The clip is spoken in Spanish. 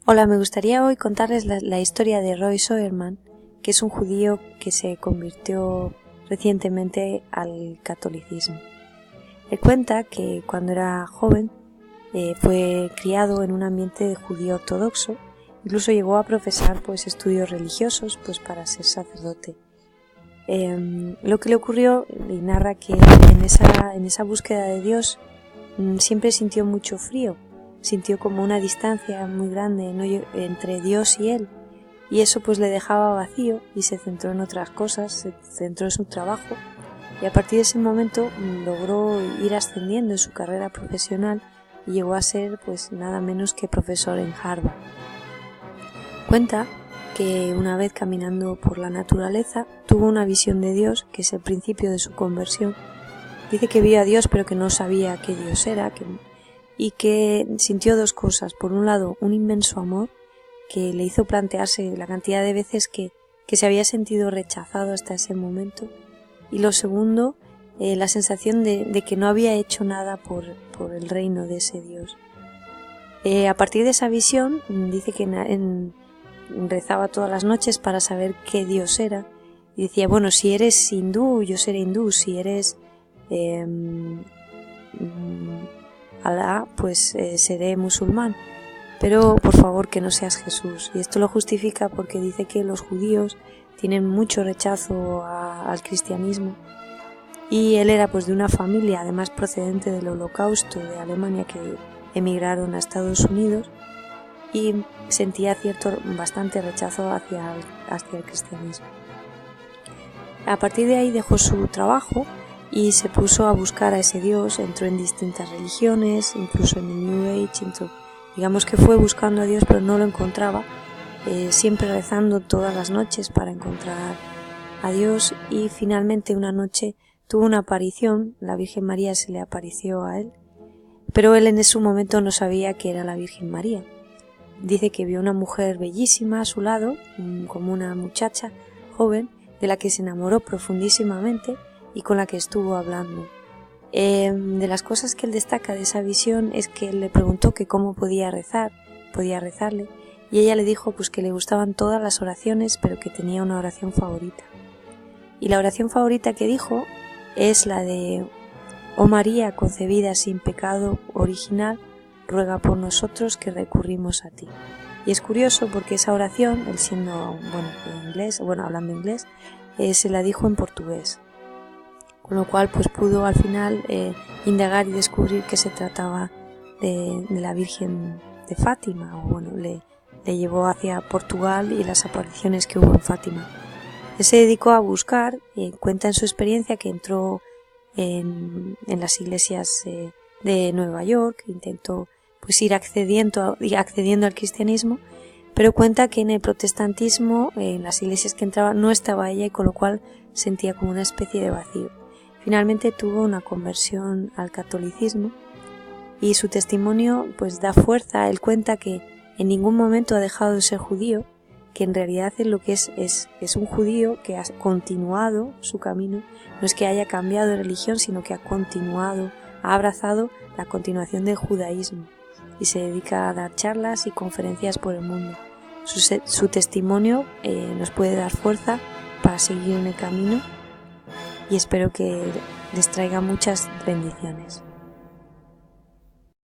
Hola, me gustaría hoy contarles la historia de Roy Schoenemann, que es un judío que se convirtió recientemente al catolicismo. Él cuenta que cuando era joven fue criado en un ambiente judío ortodoxo, incluso llegó a profesar estudios religiosos para ser sacerdote. Lo que le ocurrió, y narra que en esa búsqueda de Dios siempre sintió mucho frío, sintió como una distancia muy grande entre Dios y él, y eso le dejaba vacío y se centró en otras cosas, se centró en su trabajo, y a partir de ese momento logró ir ascendiendo en su carrera profesional y llegó a ser nada menos que profesor en Harvard. Cuenta que una vez caminando por la naturaleza tuvo una visión de Dios, que es el principio de su conversión. Dice que vio a Dios pero que no sabía qué Dios era, y que sintió dos cosas. Por un lado, un inmenso amor que le hizo plantearse la cantidad de veces que se había sentido rechazado hasta ese momento, y lo segundo, la sensación de que no había hecho nada por el reino de ese Dios. A partir de esa visión, dice que rezaba todas las noches para saber qué Dios era, y decía, bueno, si eres hindú, yo seré hindú, si eres Alá, seré musulmán, pero por favor que no seas Jesús. Y esto lo justifica porque dice que los judíos tienen mucho rechazo al cristianismo, y él era de una familia además procedente del Holocausto de Alemania, que emigraron a Estados Unidos, y sentía bastante rechazo hacia el cristianismo. A partir de ahí dejó su trabajo y se puso a buscar a ese Dios, entró en distintas religiones, incluso en el New Age, digamos que fue buscando a Dios pero no lo encontraba, siempre rezando todas las noches para encontrar a Dios, y finalmente una noche tuvo una aparición, la Virgen María se le apareció a él, pero él en ese momento no sabía que era la Virgen María. Dice que vio una mujer bellísima a su lado, como una muchacha joven, de la que se enamoró profundísimamente y con la que estuvo hablando. De las cosas que él destaca de esa visión es que él le preguntó que cómo podía rezarle, y ella le dijo que le gustaban todas las oraciones, pero que tenía una oración favorita. Y la oración favorita que dijo es la de: «Oh María, concebida sin pecado original, ruega por nosotros que recurrimos a ti». Y es curioso porque esa oración, él siendo hablando inglés, se la dijo en portugués, con lo cual pudo al final indagar y descubrir que se trataba de la Virgen de Fátima, le llevó hacia Portugal y las apariciones que hubo en Fátima. Él se dedicó a buscar, cuenta en su experiencia que entró en las iglesias de Nueva York, intentó ir accediendo al cristianismo, pero cuenta que en el protestantismo, en las iglesias que entraba, no estaba ella, y con lo cual sentía como una especie de vacío. Finalmente tuvo una conversión al catolicismo, y su testimonio da fuerza. Él cuenta que en ningún momento ha dejado de ser judío, que en realidad lo que es un judío que ha continuado su camino, no es que haya cambiado de religión, sino que ha abrazado la continuación del judaísmo, y se dedica a dar charlas y conferencias por el mundo. Su testimonio nos puede dar fuerza para seguir en el camino, y espero que les traiga muchas bendiciones.